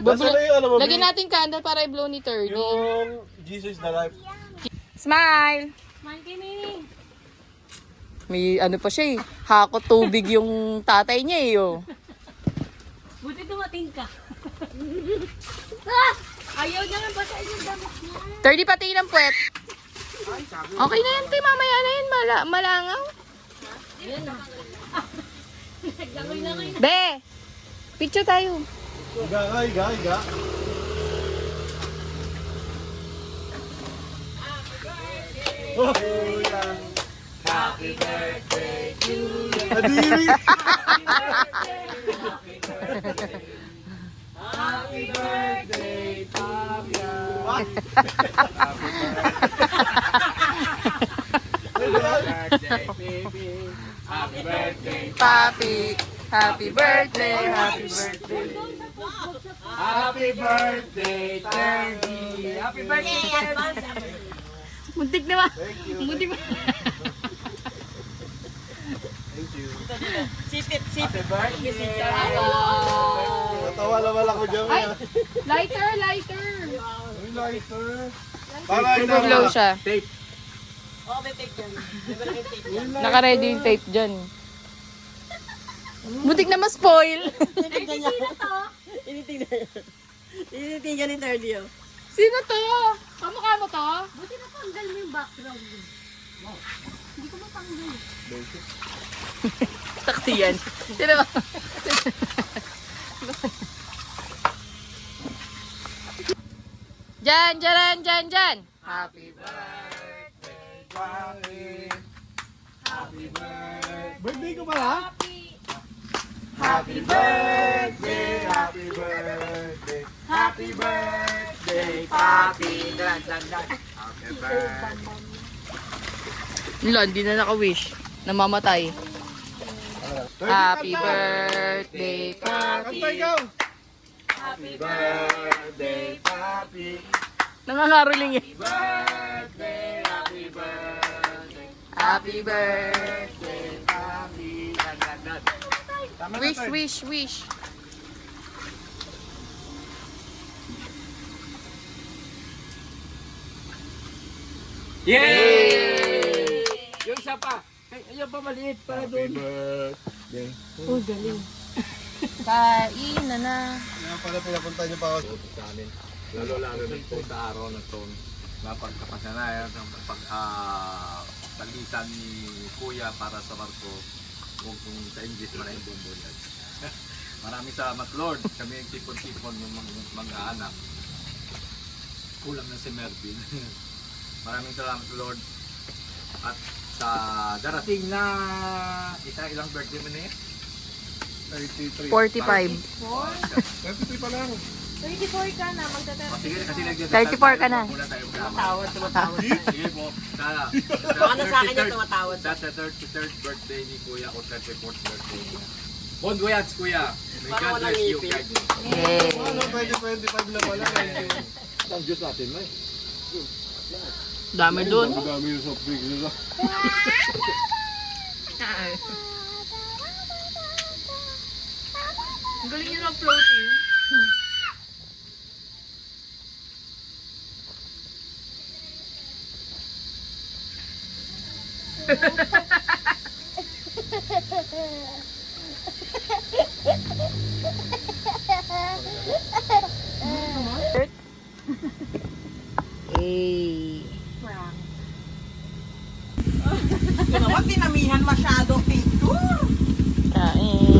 Nasa na yung ano mo? Lagyan natin candle para i-blow ni 30. Yung Jesus the life. Smile! Smile kay Mimi. May ano pa siya eh. Hakot tubig yung tatay niya eh. Oh. Buti dumating ka. Ayaw niya nga basahin yung damit niya. 30 pati ng puwet. Okay na yan, te. Mamaya na yan. Malangaw. Ayan na. Naglangoy-langoy na. Be! Picture tayo. Higa. Oh, yan. Happy birthday to you. Adiri! Happy birthday, Pamya. Happy birthday, Papi. Happy birthday. Happy birthday. Happy birthday, Terry. Happy birthday, Muntik na ba? Muntik ba? Thank you. Happy birthday. Natawa naman ako dyan. Ay! Lighter! Ay, lighter. Para Blow siya. Oh, may tape yan. Naka-ready yung tape dyan. Muntik na ma-spoil. Tinitingnan niya. Sino to? Tinitingnan ni Terdio. Sino to? Kamukha mo to? Buti na tanggal mo yung background mo. Hindi ko matanggal. Taksi yan. Sino ba? Dyan. Happy birthday, Johnny. Happy birthday. Birthday ko pala? Happy birthday, happy birthday. Happy birthday, Papi. Dan. Happy birthday. Lon, di na naka-wish. Namamatay. Happy birthday, Papi. Kanta ikaw. Happy birthday, Papi. Nangangaroling eh. Birthday, happy birthday. Happy birthday. Birthday, Papi. Dan. Tama na, Toy. Wish. Yay! Yung isa pa. Yung pa maliit para Happy doon. birthday. Oh, galing. Kain na. Kaya pala pinapunta niyo pa ako. Sa amin. Lalo na po sa araw na ito. Napagkapasanayan ng paglisan ni Kuya para sa barko. Kung sa English man ay bumbunyan. Maraming salamat Lord. Kami yung tipon-tipon yung mga anak. Kulang na si Mervin. Maraming salamat Lord. At sa darating na ilang birthday mo na yun? 33. 45. 33 pa lang. 24 ka na, magtatapos. Sige, kasi 34 ka na. Muna tayo Tumatawad. Sige po. Baka na sa akin yung tumatawad. Sa 33rd birthday ni Kuya o 34th birthday niya. Bon voyage, Kuya. May Parang God walang bless you, ngipin. guys. Yay. Ano, 2025 na pala. Ang Diyos natin, may. Dami dun. Ang dami yung soft drinks nila. Ang galing yun ang floating. Ito naman, tinamihan masyado picture. Kain.